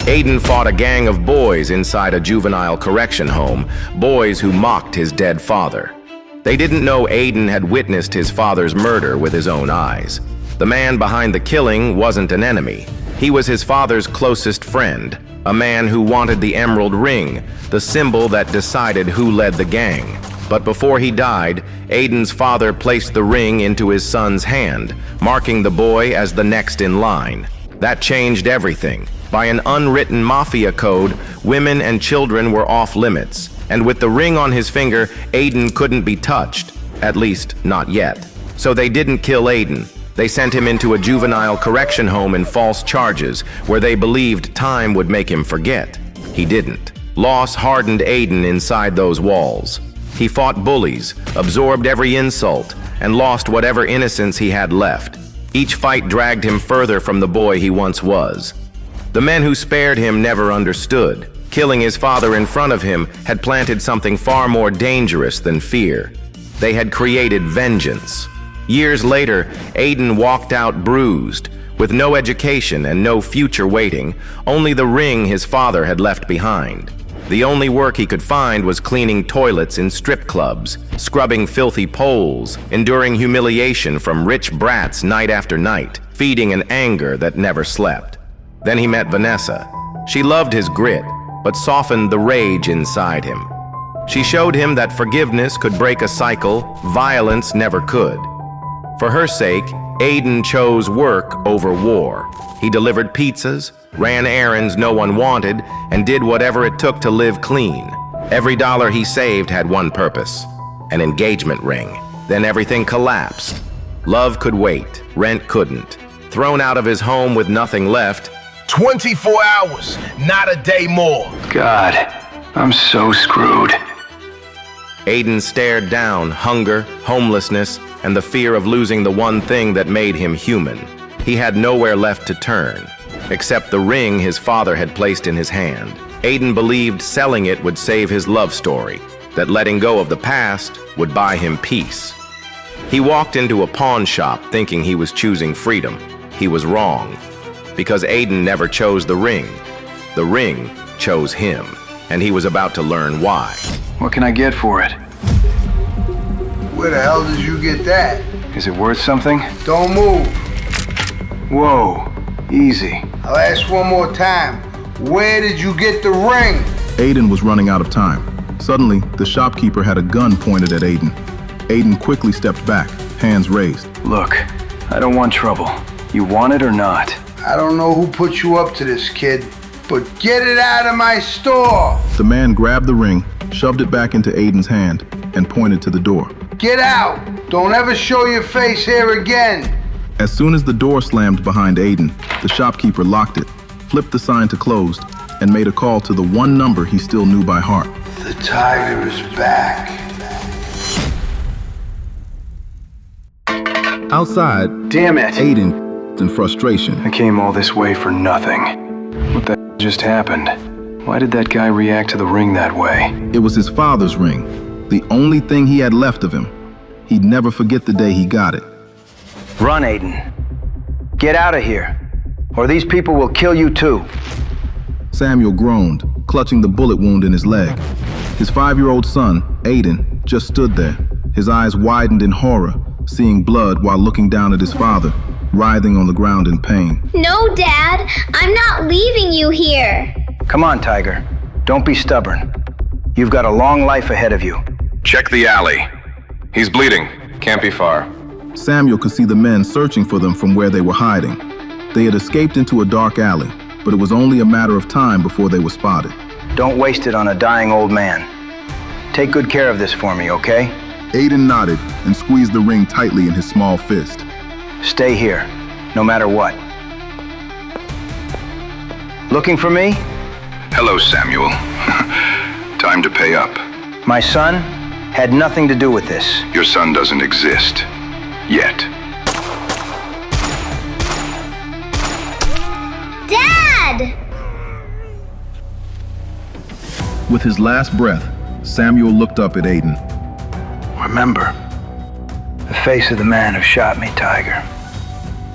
Aiden fought a gang of boys inside a juvenile correction home, boys who mocked his dead father. They didn't know Aiden had witnessed his father's murder with his own eyes. The man behind the killing wasn't an enemy. He was his father's closest friend, a man who wanted the emerald ring, the symbol that decided who led the gang. But before he died, Aiden's father placed the ring into his son's hand, marking the boy as the next in line. That changed everything. By an unwritten mafia code, women and children were off limits. And with the ring on his finger, Aiden couldn't be touched. At least, not yet. So they didn't kill Aiden. They sent him into a juvenile correction home in false charges, where they believed time would make him forget. He didn't. Loss hardened Aiden inside those walls. He fought bullies, absorbed every insult, and lost whatever innocence he had left. Each fight dragged him further from the boy he once was. The men who spared him never understood. Killing his father in front of him had planted something far more dangerous than fear. They had created vengeance. Years later, Aiden walked out bruised, with no education and no future waiting, only the ring his father had left behind. The only work he could find was cleaning toilets in strip clubs, scrubbing filthy poles, enduring humiliation from rich brats night after night, feeding an anger that never slept. Then he met Vanessa. She loved his grit, but softened the rage inside him. She showed him that forgiveness could break a cycle violence never could. For her sake, Aiden chose work over war. He delivered pizzas, ran errands no one wanted, and did whatever it took to live clean. Every dollar he saved had one purpose: an engagement ring. Then everything collapsed. Love could wait, rent couldn't. Thrown out of his home with nothing left, 24 hours, not a day more. God, I'm so screwed. Aiden stared down hunger, homelessness, and the fear of losing the one thing that made him human. He had nowhere left to turn, except the ring his father had placed in his hand. Aiden believed selling it would save his love story, that letting go of the past would buy him peace. He walked into a pawn shop thinking he was choosing freedom. He was wrong, because Aiden never chose the ring. The ring chose him, and he was about to learn why. What can I get for it? Where the hell did you get that? Is it worth something? Don't move. Whoa, easy. I'll ask one more time. Where did you get the ring? Aiden was running out of time. Suddenly, the shopkeeper had a gun pointed at Aiden. Aiden quickly stepped back, hands raised. Look, I don't want trouble. You want it or not? I don't know who put you up to this, kid, but get it out of my store! The man grabbed the ring, shoved it back into Aiden's hand, and pointed to the door. Get out! Don't ever show your face here again! As soon as the door slammed behind Aiden, the shopkeeper locked it, flipped the sign to closed, and made a call to the one number he still knew by heart. The tiger is back. Outside, Damn it! Aiden, in frustration. I came all this way for nothing. What the just happened? Why did that guy react to the ring that way? It was his father's ring, the only thing he had left of him. He'd never forget the day he got it. Run, Aiden. Get out of here, or these people will kill you too. Samuel groaned, clutching the bullet wound in his leg. His 5-year-old son, Aiden, just stood there, his eyes widened in horror, seeing blood while looking down at his father, writhing on the ground in pain. No, Dad, I'm not leaving you here. Come on, Tiger. Don't be stubborn. You've got a long life ahead of you. Check the alley. He's bleeding. Can't be far. Samuel could see the men searching for them from where they were hiding. They had escaped into a dark alley, but it was only a matter of time before they were spotted. Don't waste it on a dying old man. Take good care of this for me, okay? Aiden nodded and squeezed the ring tightly in his small fist. Stay here, no matter what. Looking for me? Hello, Samuel. Time to pay up. My son had nothing to do with this. Your son doesn't exist. Yet. Dad! With his last breath, Samuel looked up at Aiden. Remember, the face of the man who shot me, Tiger.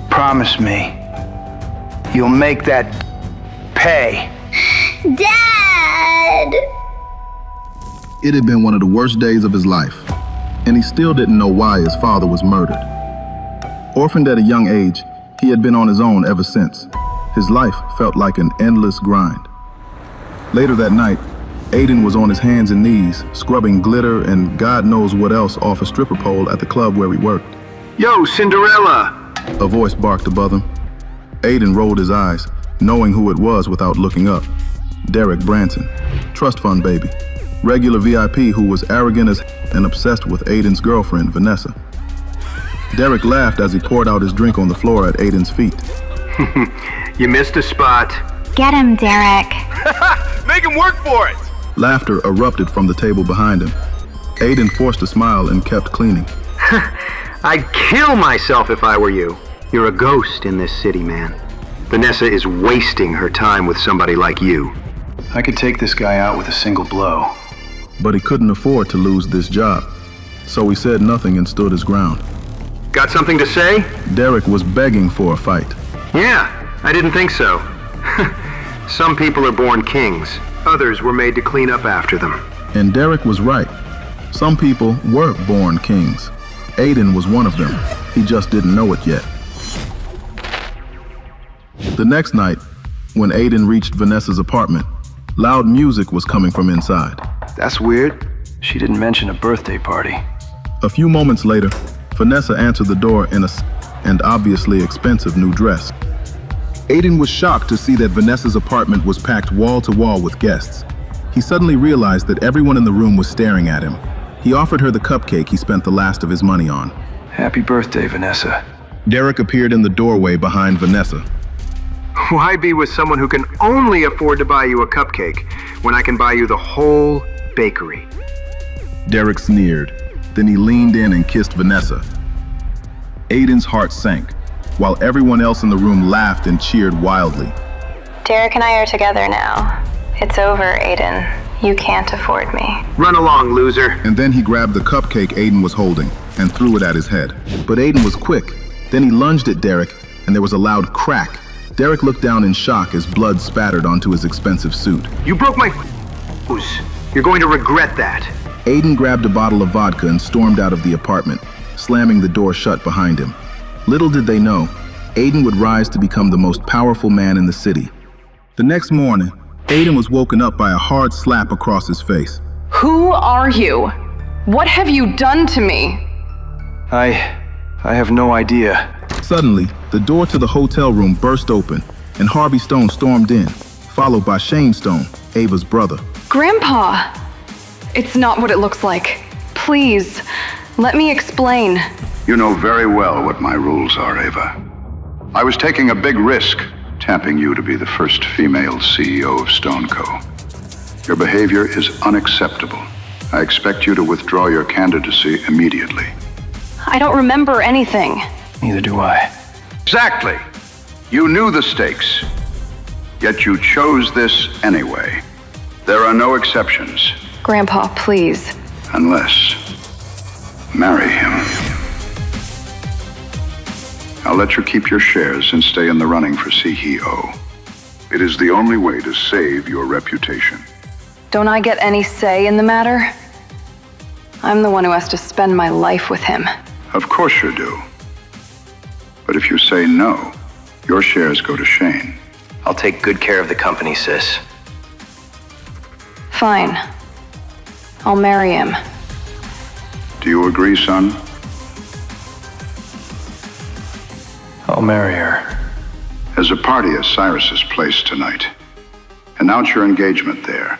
Promise me, you'll make that pay. Dad! It had been one of the worst days of his life, and he still didn't know why his father was murdered. Orphaned at a young age, he had been on his own ever since. His life felt like an endless grind. Later that night, Aiden was on his hands and knees, scrubbing glitter and God knows what else off a stripper pole at the club where he worked. Yo, Cinderella! A voice barked above him. Aiden rolled his eyes, knowing who it was without looking up. Derek Branton, trust fund baby. Regular VIP who was arrogant as and obsessed with Aiden's girlfriend, Vanessa. Derek laughed as he poured out his drink on the floor at Aiden's feet. You missed a spot. Get him, Derek. Make him work for it! Laughter erupted from the table behind him. Aiden forced a smile and kept cleaning. I'd kill myself if I were you. You're a ghost in this city, man. Vanessa is wasting her time with somebody like you. I could take this guy out with a single blow. But he couldn't afford to lose this job, so he said nothing and stood his ground. Got something to say? Derek was begging for a fight. Yeah, I didn't think so. Some people are born kings. Others were made to clean up after them. And Derek was right. Some people were born kings. Aiden was one of them. He just didn't know it yet. The next night, when Aiden reached Vanessa's apartment, loud music was coming from inside. That's weird. She didn't mention a birthday party. A few moments later, Vanessa answered the door in and obviously expensive new dress. Aiden was shocked to see that Vanessa's apartment was packed wall to wall with guests. He suddenly realized that everyone in the room was staring at him. He offered her the cupcake he spent the last of his money on. Happy birthday, Vanessa. Derek appeared in the doorway behind Vanessa. Why be with someone who can only afford to buy you a cupcake when I can buy you the whole bakery? Derek sneered. Then he leaned in and kissed Vanessa. Aiden's heart sank, while everyone else in the room laughed and cheered wildly. Derek and I are together now. It's over, Aiden. You can't afford me. Run along, loser. And then he grabbed the cupcake Aiden was holding and threw it at his head. But Aiden was quick. Then he lunged at Derek, and there was a loud crack. Derek looked down in shock as blood spattered onto his expensive suit. You broke my nose. You're going to regret that. Aiden grabbed a bottle of vodka and stormed out of the apartment, slamming the door shut behind him. Little did they know, Aiden would rise to become the most powerful man in the city. The next morning, Aiden was woken up by a hard slap across his face. Who are you? What have you done to me? I have no idea. Suddenly, the door to the hotel room burst open, and Harvey Stone stormed in, followed by Shane Stone, Ava's brother. Grandpa! It's not what it looks like. Please, let me explain. You know very well what my rules are, Ava. I was taking a big risk, tapping you to be the first female CEO of Stone Co. Your behavior is unacceptable. I expect you to withdraw your candidacy immediately. I don't remember anything. Neither do I. Exactly. You knew the stakes, yet you chose this anyway. There are no exceptions. Grandpa, please. Unless, marry him. I'll let you keep your shares and stay in the running for CEO. It is the only way to save your reputation. Don't I get any say in the matter? I'm the one who has to spend my life with him. Of course you do. But if you say no, your shares go to Shane. I'll take good care of the company, sis. Fine. I'll marry him. Do you agree, son? I'll marry her. There's a party at Cyrus's place tonight. Announce your engagement there.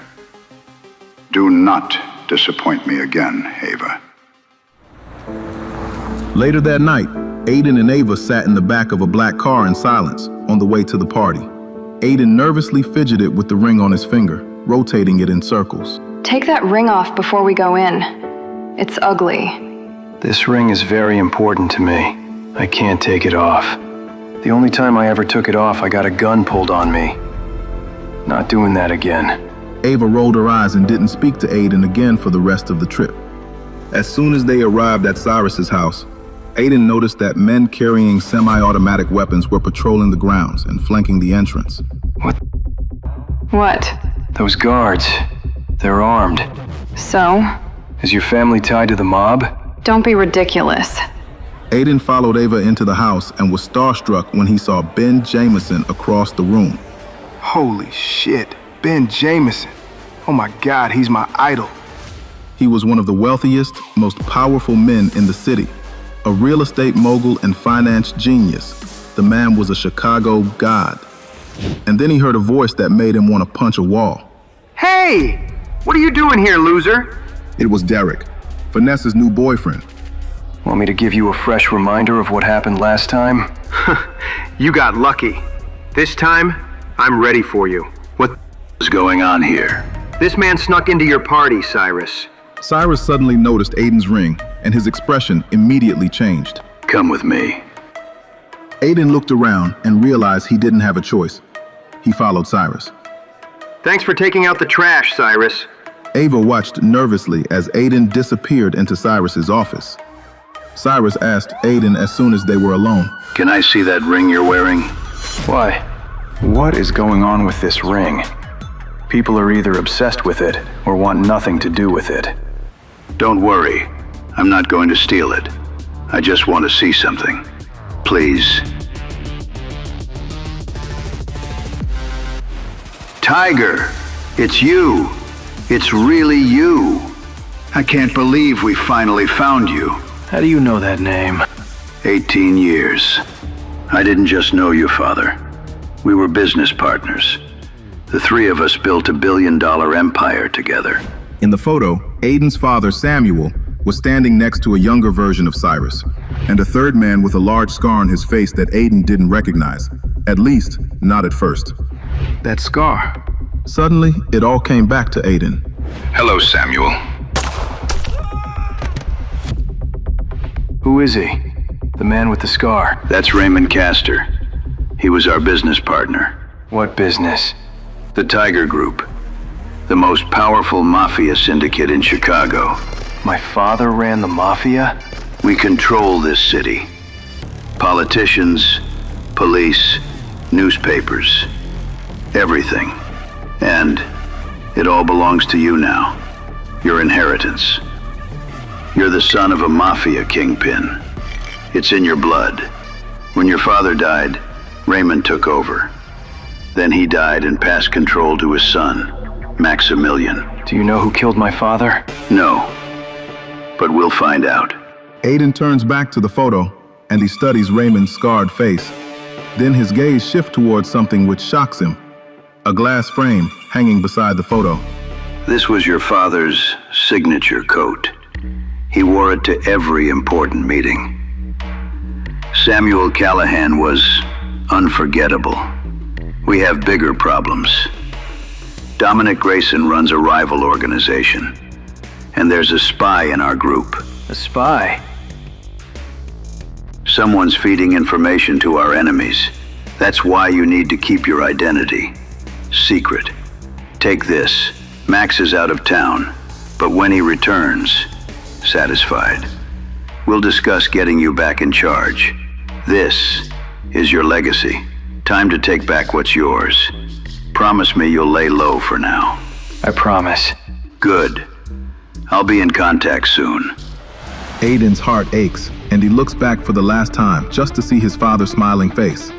Do not disappoint me again, Ava. Later that night, Aiden and Ava sat in the back of a black car in silence on the way to the party. Aiden nervously fidgeted with the ring on his finger, rotating it in circles. Take that ring off before we go in. It's ugly. This ring is very important to me. I can't take it off. The only time I ever took it off, I got a gun pulled on me. Not doing that again. Ava rolled her eyes and didn't speak to Aiden again for the rest of the trip. As soon as they arrived at Cyrus's house, Aiden noticed that men carrying semi-automatic weapons were patrolling the grounds and flanking the entrance. What? Those guards, they're armed. So? Is your family tied to the mob? Don't be ridiculous. Aiden followed Ava into the house and was starstruck when he saw Ben Jameson across the room. Holy shit, Ben Jameson. Oh my God, he's my idol. He was one of the wealthiest, most powerful men in the city. A real estate mogul and finance genius. The man was a Chicago god. And then he heard a voice that made him want to punch a wall. Hey! What are you doing here, loser? It was Derek, Vanessa's new boyfriend. Want me to give you a fresh reminder of what happened last time? You got lucky. This time, I'm ready for you. What is going on here? This man snuck into your party, Cyrus. Cyrus suddenly noticed Aiden's ring, and his expression immediately changed. Come with me. Aiden looked around and realized he didn't have a choice. He followed Cyrus. Thanks for taking out the trash, Cyrus. Ava watched nervously as Aiden disappeared into Cyrus's office. Cyrus asked Aiden as soon as they were alone. Can I see that ring you're wearing? Why? What is going on with this ring? People are either obsessed with it or want nothing to do with it. Don't worry. I'm not going to steal it. I just want to see something. Please. Tiger, it's you. It's really you. I can't believe we finally found you. How do you know that name? 18 years. I didn't just know you, Father. We were business partners. The three of us built a billion-dollar empire together. In the photo, Aiden's father, Samuel, was standing next to a younger version of Cyrus, and a third man with a large scar on his face that Aiden didn't recognize, at least not at first. That scar. Suddenly, it all came back to Aiden. Hello, Samuel. Who is he? The man with the scar. That's Raymond Castor. He was our business partner. What business? The Tiger Group. The most powerful mafia syndicate in Chicago. My father ran the mafia? We control this city. Politicians, police, newspapers, everything. And it all belongs to you now. Your inheritance. You're the son of a mafia kingpin. It's in your blood. When your father died, Raymond took over. Then he died and passed control to his son, Maximilian. Do you know who killed my father? No, but we'll find out. Aiden turns back to the photo, and he studies Raymond's scarred face. Then his gaze shifts towards something which shocks him. A glass frame hanging beside the photo. This was your father's signature coat. He wore it to every important meeting. Samuel Callahan was unforgettable. We have bigger problems. Dominic Grayson runs a rival organization, and there's a spy in our group. A spy? Someone's feeding information to our enemies. That's why you need to keep your identity secret. Take this. Max is out of town, but when he returns, satisfied. We'll discuss getting you back in charge. This is your legacy. Time to take back what's yours. Promise me you'll lay low for now. I promise. Good. I'll be in contact soon. Aiden's heart aches, and he looks back for the last time just to see his father's smiling face.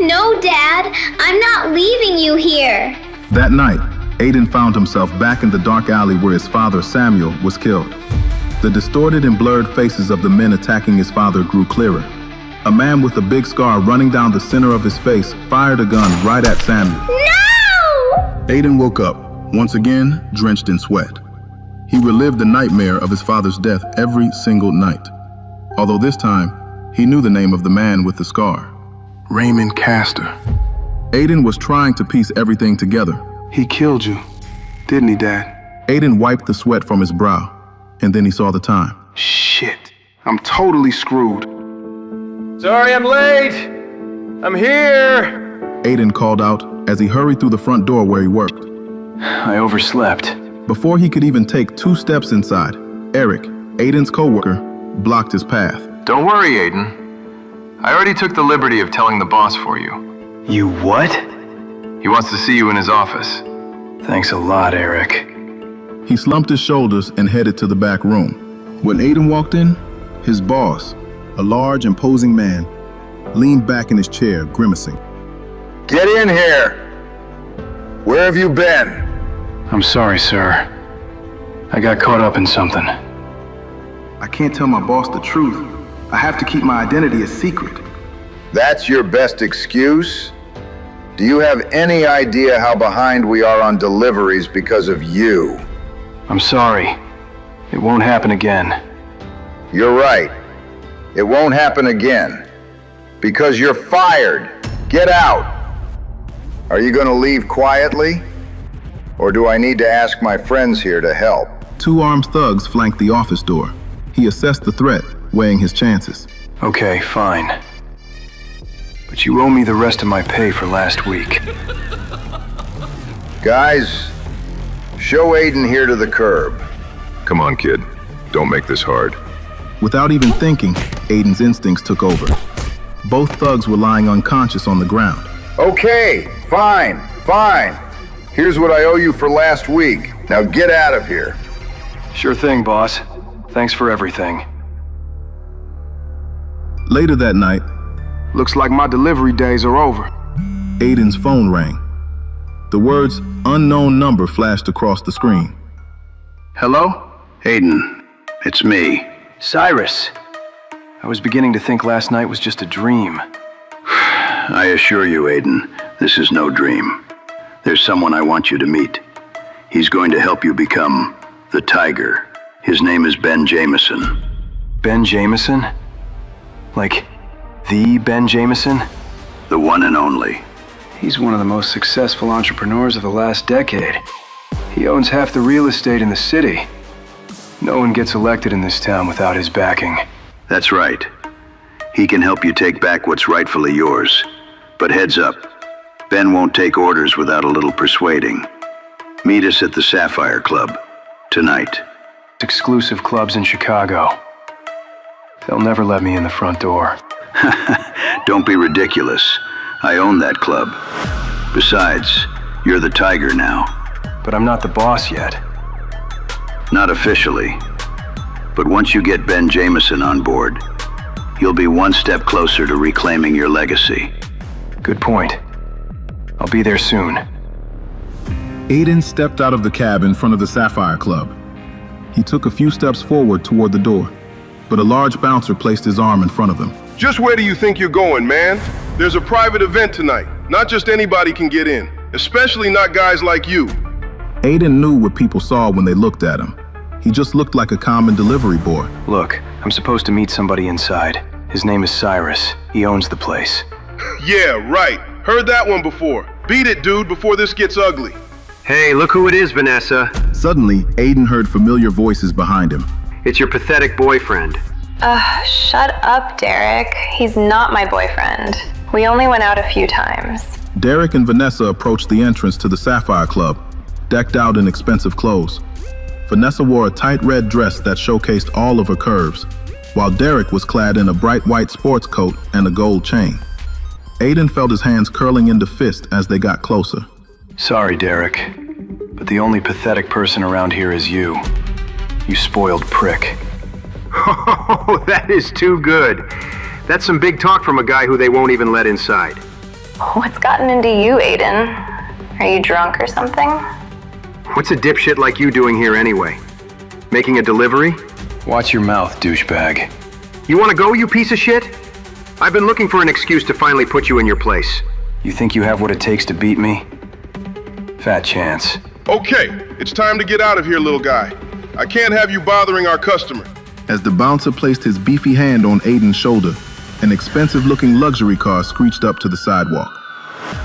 No, Dad, I'm not leaving you here. That night, Aiden found himself back in the dark alley where his father, Samuel, was killed. The distorted and blurred faces of the men attacking his father grew clearer. A man with a big scar running down the center of his face fired a gun right at Samuel. No! Aiden woke up, once again drenched in sweat. He relived the nightmare of his father's death every single night. Although this time, he knew the name of the man with the scar. Raymond Castor. Aiden was trying to piece everything together. He killed you, didn't he, Dad? Aiden wiped the sweat from his brow, and then he saw the time. Shit, I'm totally screwed. Sorry I'm late! I'm here! Aiden called out as he hurried through the front door where he worked. I overslept. Before he could even take 2 steps inside, Eric, Aiden's coworker, blocked his path. Don't worry, Aiden. I already took the liberty of telling the boss for you. You what? He wants to see you in his office. Thanks a lot, Eric. He slumped his shoulders and headed to the back room. When Aiden walked in, his boss, a large, imposing man, leaned back in his chair, grimacing. Get in here. Where have you been? I'm sorry, sir. I got caught up in something. I can't tell my boss the truth. I have to keep my identity a secret. That's your best excuse? Do you have any idea how behind we are on deliveries because of you? I'm sorry. It won't happen again. You're right. It won't happen again. Because you're fired. Get out. Are you going to leave quietly? Or do I need to ask my friends here to help? 2 armed thugs flanked the office door. He assessed the threat, weighing his chances. Okay, fine. But you owe me the rest of my pay for last week. Guys, show Aiden here to the curb. Come on, kid. Don't make this hard. Without even thinking, Aiden's instincts took over. Both thugs were lying unconscious on the ground. Okay, fine. Here's what I owe you for last week. Now get out of here. Sure thing, boss. Thanks for everything. Later that night, Looks like my delivery days are over. Aiden's phone rang. The words "unknown number" flashed across the screen. Hello? Aiden, it's me. Cyrus. I was beginning to think last night was just a dream. I assure you, Aiden, this is no dream. There's someone I want you to meet. He's going to help you become the Tiger. His name is Ben Jameson. Ben Jameson? Like, the Ben Jameson? The one and only. He's one of the most successful entrepreneurs of the last decade. He owns half the real estate in the city. No one gets elected in this town without his backing. That's right. He can help you take back what's rightfully yours. But heads up, Ben won't take orders without a little persuading. Meet us at the Sapphire Club tonight. Exclusive clubs in Chicago. They'll never let me in the front door. Don't be ridiculous. I own that club. Besides, you're the Tiger now. But I'm not the boss yet. Not officially. But once you get Ben Jameson on board, you'll be one step closer to reclaiming your legacy. Good point. I'll be there soon. Aiden stepped out of the cab in front of the Sapphire Club. He took a few steps forward toward the door, but a large bouncer placed his arm in front of him. Just where do you think you're going, man? There's a private event tonight. Not just anybody can get in, especially not guys like you. Aiden knew what people saw when they looked at him. He just looked like a common delivery boy. Look, I'm supposed to meet somebody inside. His name is Cyrus. He owns the place. Yeah, right. Heard that one before. Beat it, dude, before this gets ugly. Hey, look who it is, Vanessa. Suddenly, Aiden heard familiar voices behind him. It's your pathetic boyfriend. Shut up, Derek. He's not my boyfriend. We only went out a few times. Derek and Vanessa approached the entrance to the Sapphire Club, decked out in expensive clothes. Vanessa wore a tight red dress that showcased all of her curves, while Derek was clad in a bright white sports coat and a gold chain. Aiden felt his hands curling into fists as they got closer. Sorry, Derek, but the only pathetic person around here is you. You spoiled prick. Oh, that is too good. That's some big talk from a guy who they won't even let inside. What's gotten into you, Aiden? Are you drunk or something? What's a dipshit like you doing here anyway? Making a delivery? Watch your mouth, douchebag. You want to go, you piece of shit? I've been looking for an excuse to finally put you in your place. You think you have what it takes to beat me? Fat chance. Okay, it's time to get out of here, little guy. I can't have you bothering our customer. As the bouncer placed his beefy hand on Aiden's shoulder, an expensive-looking luxury car screeched up to the sidewalk.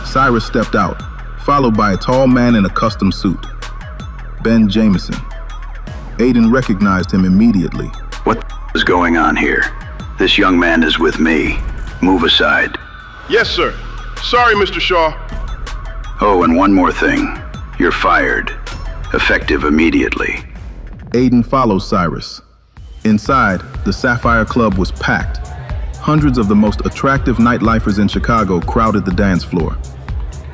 Cyrus stepped out, followed by a tall man in a custom suit. Ben Jameson. Aiden recognized him immediately. What is going on here? This young man is with me. Move aside. Yes, sir. Sorry, Mr. Shaw. Oh, and one more thing. You're fired. Effective immediately. Aiden followed Cyrus. Inside, the Sapphire Club was packed. Hundreds of the most attractive nightlifers in Chicago crowded the dance floor.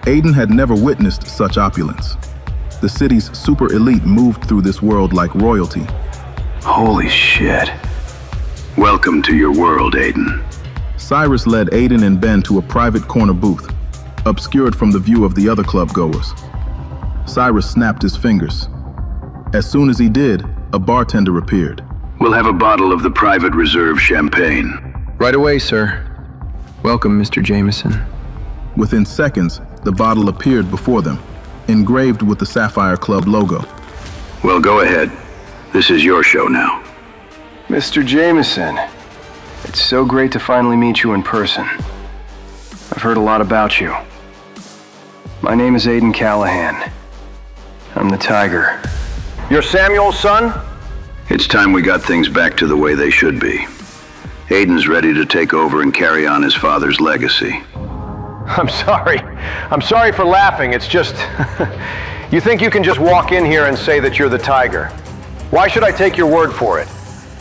Aiden had never witnessed such opulence. The city's super elite moved through this world like royalty. Holy shit. Welcome to your world, Aiden. Cyrus led Aiden and Ben to a private corner booth, obscured from the view of the other club goers. Cyrus snapped his fingers. As soon as he did, a bartender appeared. We'll have a bottle of the private reserve champagne. Right away, sir. Welcome, Mr. Jameson. Within seconds, the bottle appeared before them, engraved with the Sapphire Club logo. Well, go ahead. This is your show now. Mr. Jameson, it's so great to finally meet you in person. I've heard a lot about you. My name is Aiden Callahan. I'm the Tiger. You're Samuel's son? It's time we got things back to the way they should be. Aiden's ready to take over and carry on his father's legacy. I'm sorry. I'm sorry for laughing. It's just... You think you can just walk in here and say that you're the Tiger? Why should I take your word for it?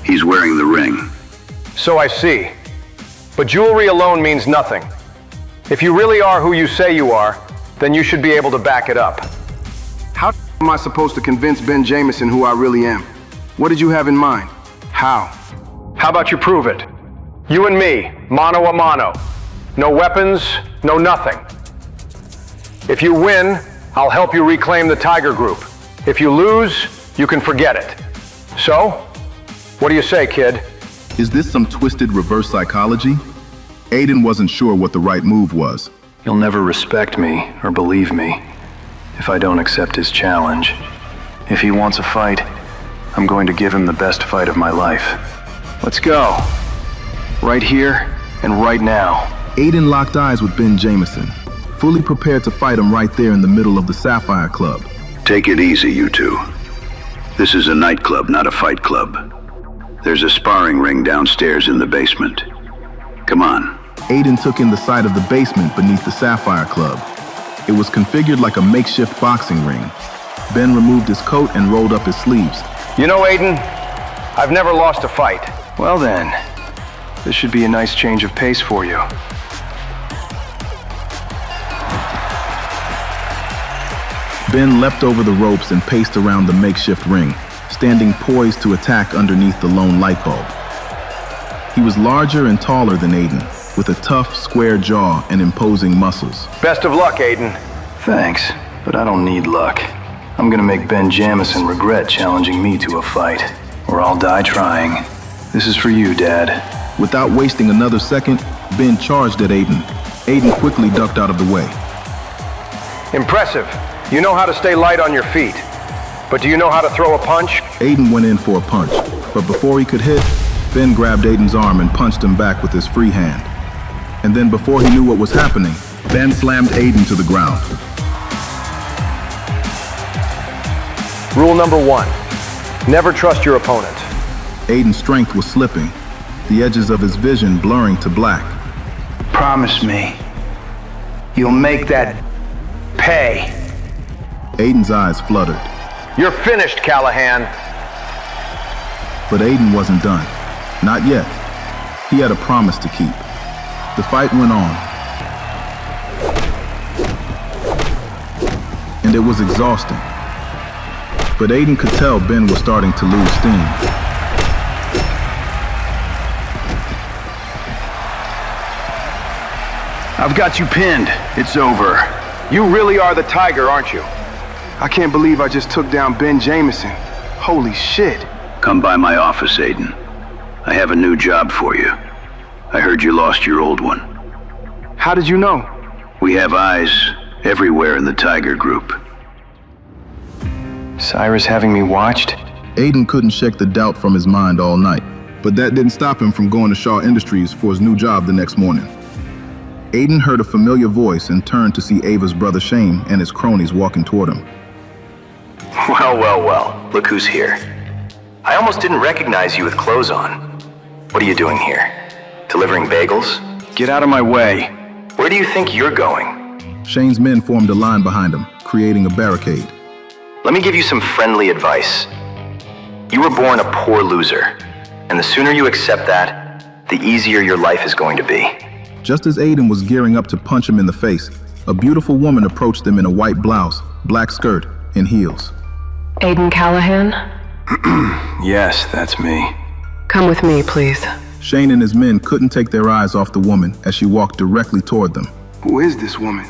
He's wearing the ring. So I see. But jewelry alone means nothing. If you really are who you say you are, then you should be able to back it up. How am I supposed to convince Ben Jameson who I really am? What did you have in mind? How? How about you prove it? You and me, mano a mano. No weapons, no nothing. If you win, I'll help you reclaim the Tiger Group. If you lose, you can forget it. So, what do you say, kid? Is this some twisted reverse psychology? Aiden wasn't sure what the right move was. You'll never respect me or believe me if I don't accept his challenge. If he wants a fight, I'm going to give him the best fight of my life. Let's go. Right here and right now. Aiden locked eyes with Ben Jameson, fully prepared to fight him right there in the middle of the Sapphire Club. Take it easy, you two. This is a nightclub, not a fight club. There's a sparring ring downstairs in the basement. Come on. Aiden took in the sight of the basement beneath the Sapphire Club. It was configured like a makeshift boxing ring. Ben removed his coat and rolled up his sleeves. You know, Aiden, I've never lost a fight. Well then, this should be a nice change of pace for you. Ben leapt over the ropes and paced around the makeshift ring, standing poised to attack underneath the lone light bulb. He was larger and taller than Aiden, with a tough, square jaw and imposing muscles. Best of luck, Aiden. Thanks, but I don't need luck. I'm gonna make Ben Jameson regret challenging me to a fight, or I'll die trying. This is for you, Dad. Without wasting another second, Ben charged at Aiden. Aiden quickly ducked out of the way. Impressive. You know how to stay light on your feet. But do you know how to throw a punch? Aiden went in for a punch, but before he could hit, Ben grabbed Aiden's arm and punched him back with his free hand. And then before he knew what was happening, Ben slammed Aiden to the ground. Rule number 1, never trust your opponent. Aiden's strength was slipping, the edges of his vision blurring to black. Promise me, you'll make that pay. Aiden's eyes fluttered. You're finished, Callahan. But Aiden wasn't done. Not yet. He had a promise to keep. The fight went on. And it was exhausting. But Aiden could tell Ben was starting to lose steam. I've got you pinned. It's over. You really are the Tiger, aren't you? I can't believe I just took down Ben Jameson. Holy shit. Come by my office, Aiden. I have a new job for you. I heard you lost your old one. How did you know? We have eyes everywhere in the Tiger Group. Cyrus having me watched? Aiden couldn't shake the doubt from his mind all night, but that didn't stop him from going to Shaw Industries for his new job the next morning. Aiden heard a familiar voice and turned to see Ava's brother Shane and his cronies walking toward him. Well, well, well, look who's here. I almost didn't recognize you with clothes on. What are you doing here? Delivering bagels? Get out of my way. Where do you think you're going? Shane's men formed a line behind him, creating a barricade. Let me give you some friendly advice. You were born a poor loser, and the sooner you accept that, the easier your life is going to be. Just as Aiden was gearing up to punch him in the face, a beautiful woman approached them in a white blouse, black skirt, in heels. Aiden Callahan? Yes, that's me. Come with me, please. Shane and his men couldn't take their eyes off the woman as she walked directly toward them. Who is this woman?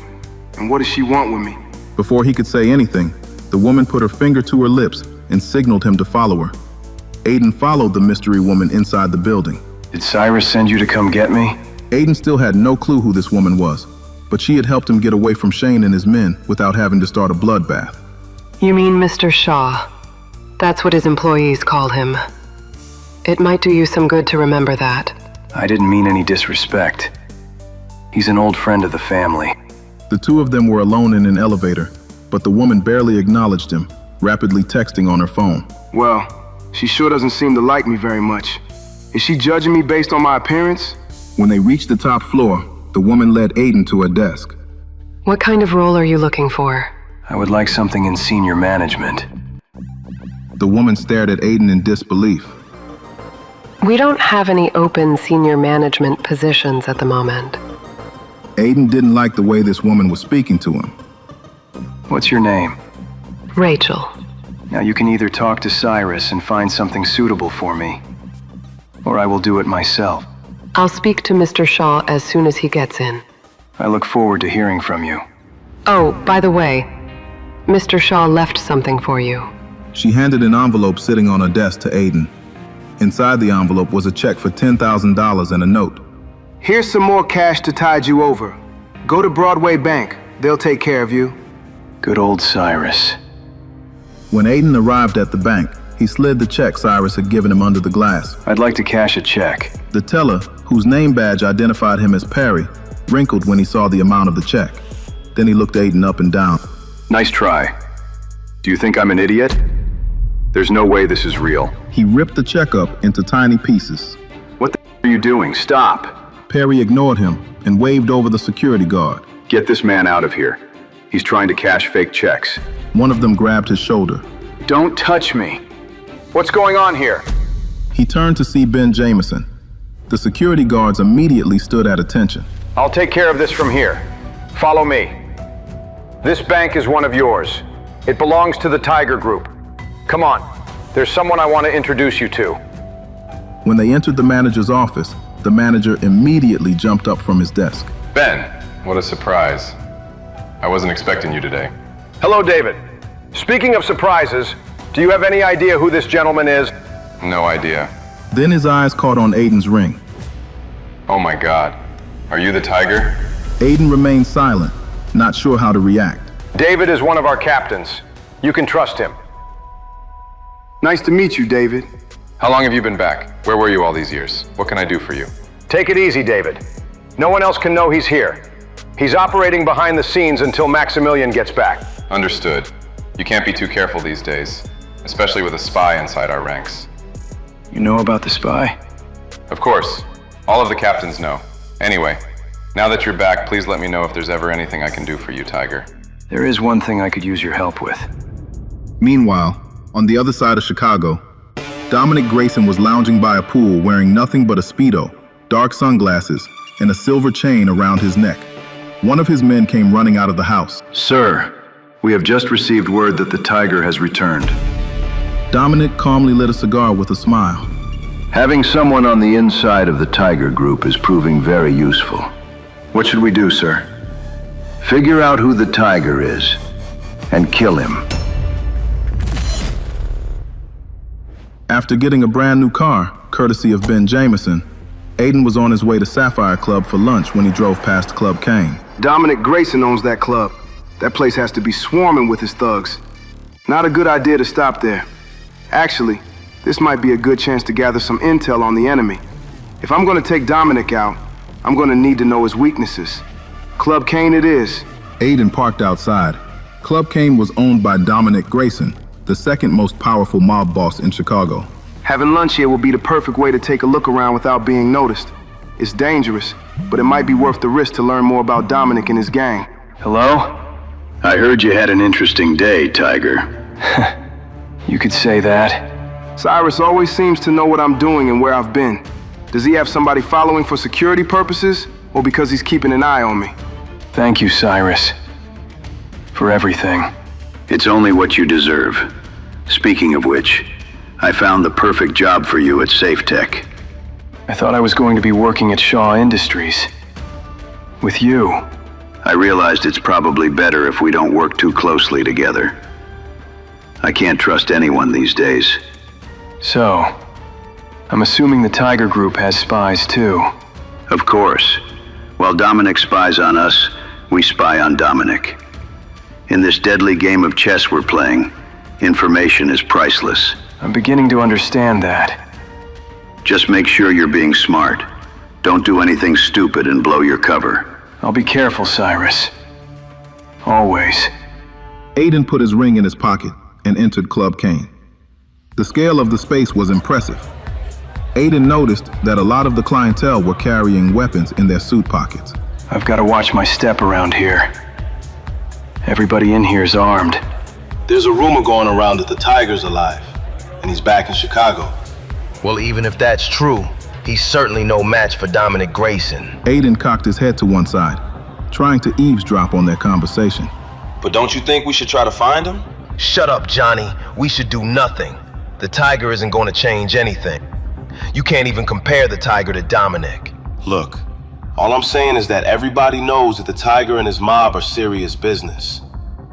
And what does she want with me? Before he could say anything, the woman put her finger to her lips and signaled him to follow her. Aiden followed the mystery woman inside the building. Did Cyrus send you to come get me? Aiden still had no clue who this woman was, but she had helped him get away from Shane and his men without having to start a bloodbath. You mean Mr. Shaw? That's what his employees call him. It might do you some good to remember that. I didn't mean any disrespect. He's an old friend of the family. The two of them were alone in an elevator, but the woman barely acknowledged him, rapidly texting on her phone. Well, she sure doesn't seem to like me very much. Is she judging me based on my appearance? When they reached the top floor, the woman led Aiden to a desk. What kind of role are you looking for? I would like something in senior management. The woman stared at Aiden in disbelief. We don't have any open senior management positions at the moment. Aiden didn't like the way this woman was speaking to him. What's your name? Rachel. Now you can either talk to Cyrus and find something suitable for me, or I will do it myself. I'll speak to Mr. Shaw as soon as he gets in. I look forward to hearing from you. Oh, by the way, Mr. Shaw left something for you. She handed an envelope sitting on her desk to Aiden. Inside the envelope was a check for $10,000 and a note. Here's some more cash to tide you over. Go to Broadway Bank. They'll take care of you. Good old Cyrus. When Aiden arrived at the bank, he slid the check Cyrus had given him under the glass. I'd like to cash a check. The teller, whose name badge identified him as Perry, wrinkled when he saw the amount of the check. Then he looked Aiden up and down. Nice try. Do you think I'm an idiot? There's no way this is real. He ripped the check up into tiny pieces. What the are you doing? Stop! Perry ignored him and waved over the security guard. Get this man out of here. He's trying to cash fake checks. One of them grabbed his shoulder. Don't touch me. What's going on here? He turned to see Ben Jameson. The security guards immediately stood at attention. I'll take care of this from here. Follow me. This bank is one of yours. It belongs to the Tiger Group. Come on. There's someone I want to introduce you to. When they entered the manager's office, the manager immediately jumped up from his desk. Ben, what a surprise. I wasn't expecting you today. Hello, David. Speaking of surprises, do you have any idea who this gentleman is? No idea. Then his eyes caught on Aiden's ring. Oh my God. Are you the Tiger? Aiden remained silent, not sure how to react. David is one of our captains. You can trust him. Nice to meet you, David. How long have you been back? Where were you all these years? What can I do for you? Take it easy, David. No one else can know he's here. He's operating behind the scenes until Maximilian gets back. Understood. You can't be too careful these days, especially with a spy inside our ranks. You know about the spy? Of course. All of the captains know. Anyway, now that you're back, please let me know if there's ever anything I can do for you, Tiger. There is one thing I could use your help with. Meanwhile, on the other side of Chicago, Dominic Grayson was lounging by a pool wearing nothing but a Speedo, dark sunglasses, and a silver chain around his neck. One of his men came running out of the house. Sir, we have just received word that the Tiger has returned. Dominic calmly lit a cigar with a smile. Having someone on the inside of the Tiger Group is proving very useful. What should we do, sir? Figure out who the Tiger is and kill him. After getting a brand new car, courtesy of Ben Jameson, Aiden was on his way to Sapphire Club for lunch when he drove past Club Kane. Dominic Grayson owns that club. That place has to be swarming with his thugs. Not a good idea to stop there. Actually, this might be a good chance to gather some intel on the enemy. If I'm going to take Dominic out, I'm going to need to know his weaknesses. Club Kane it is. Aiden parked outside. Club Kane was owned by Dominic Grayson, the second most powerful mob boss in Chicago. Having lunch here will be the perfect way to take a look around without being noticed. It's dangerous, but it might be worth the risk to learn more about Dominic and his gang. Hello? I heard you had an interesting day, Tiger. You could say that. Cyrus always seems to know what I'm doing and where I've been. Does he have somebody following for security purposes, or because he's keeping an eye on me? Thank you, Cyrus. For everything. It's only what you deserve. Speaking of which, I found the perfect job for you at SafeTech. I thought I was going to be working at Shaw Industries. With you. I realized it's probably better if we don't work too closely together. I can't trust anyone these days. So, I'm assuming the Tiger Group has spies too. Of course. While Dominic spies on us, we spy on Dominic. In this deadly game of chess we're playing, information is priceless. I'm beginning to understand that. Just make sure you're being smart. Don't do anything stupid and blow your cover. I'll be careful, Cyrus. Always. Aiden put his ring in his pocket and entered Club Kane. The scale of the space was impressive. Aiden noticed that a lot of the clientele were carrying weapons in their suit pockets. I've got to watch my step around here. Everybody in here is armed. There's a rumor going around that the Tiger's alive, and he's back in Chicago. Well, even if that's true, he's certainly no match for Dominic Grayson. Aiden cocked his head to one side, trying to eavesdrop on their conversation. But don't you think we should try to find him? Shut up, Johnny. We should do nothing. The Tiger isn't going to change anything. You can't even compare the Tiger to Dominic. Look, all I'm saying is that everybody knows that the Tiger and his mob are serious business.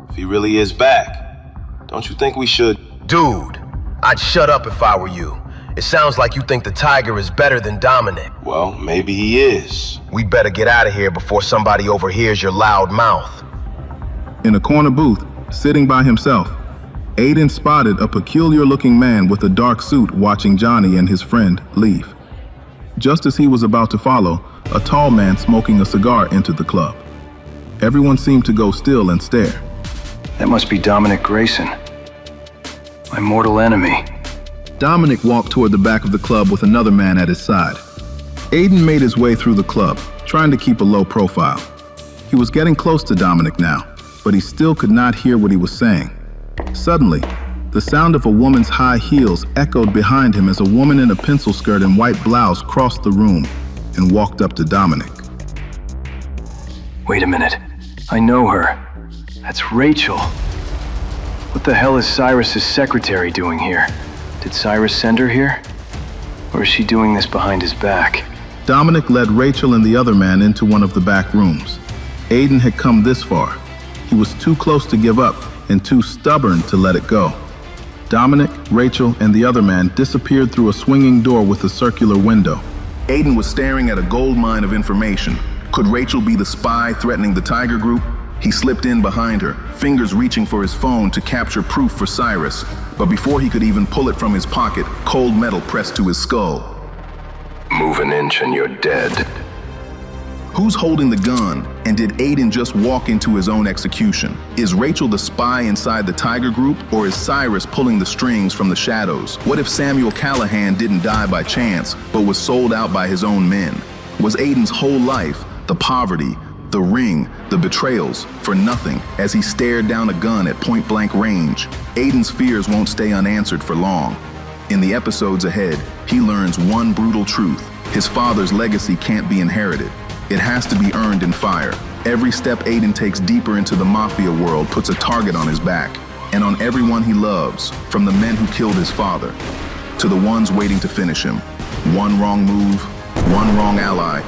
If he really is back, don't you think we should? Dude, I'd shut up if I were you. It sounds like you think the Tiger is better than Dominic. Well, maybe he is. We'd better get out of here before somebody overhears your loud mouth. In a corner booth, sitting by himself, Aiden spotted a peculiar-looking man with a dark suit watching Johnny and his friend leave. Just as he was about to follow, a tall man smoking a cigar entered the club. Everyone seemed to go still and stare. That must be Dominic Grayson, my mortal enemy. Dominic walked toward the back of the club with another man at his side. Aiden made his way through the club, trying to keep a low profile. He was getting close to Dominic now, but he still could not hear what he was saying. Suddenly, the sound of a woman's high heels echoed behind him as a woman in a pencil skirt and white blouse crossed the room and walked up to Dominic. Wait a minute. I know her. That's Rachel. What the hell is Cyrus's secretary doing here? Did Cyrus send her here? Or is she doing this behind his back? Dominic led Rachel and the other man into one of the back rooms. Aiden had come this far. He was too close to give up and too stubborn to let it go. Dominic, Rachel, and the other man disappeared through a swinging door with a circular window. Aiden was staring at a gold mine of information. Could Rachel be the spy threatening the Tiger Group? He slipped in behind her, fingers reaching for his phone to capture proof for Cyrus. But before he could even pull it from his pocket, cold metal pressed to his skull. Move an inch and you're dead. Who's holding the gun, and did Aiden just walk into his own execution? Is Rachel the spy inside the Tiger Group, or is Cyrus pulling the strings from the shadows? What if Samuel Callahan didn't die by chance, but was sold out by his own men? Was Aiden's whole life, the poverty, the ring, the betrayals, for nothing as he stared down a gun at point-blank range? Aiden's fears won't stay unanswered for long. In the episodes ahead, he learns one brutal truth. His father's legacy can't be inherited. It has to be earned in fire. Every step Aiden takes deeper into the mafia world puts a target on his back, and on everyone he loves, from the men who killed his father to the ones waiting to finish him. One wrong move, one wrong ally,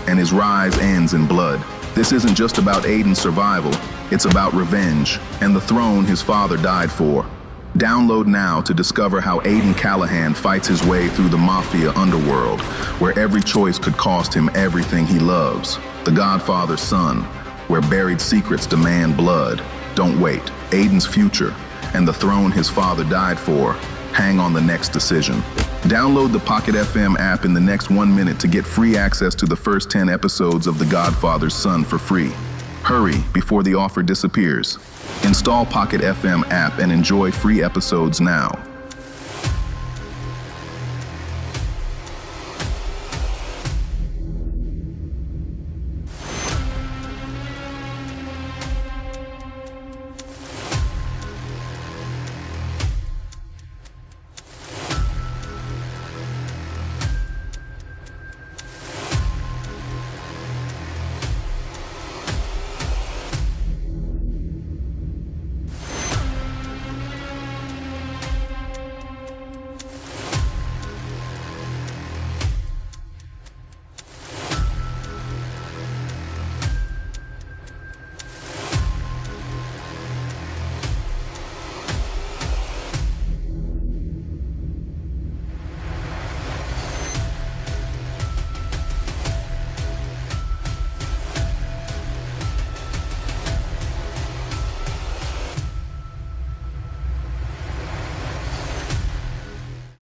and his rise ends in blood. This isn't just about Aiden's survival, it's about revenge and the throne his father died for. Download now to discover how Aiden Callahan fights his way through the mafia underworld, where every choice could cost him everything he loves. The Godfather's son, where buried secrets demand blood. Don't wait. Aiden's future and the throne his father died for hang on the next decision. Download the Pocket FM app in the next 1 minute to get free access to the first 10 episodes of The Godfather's Son for free. Hurry before the offer disappears. Install Pocket FM app and enjoy free episodes now.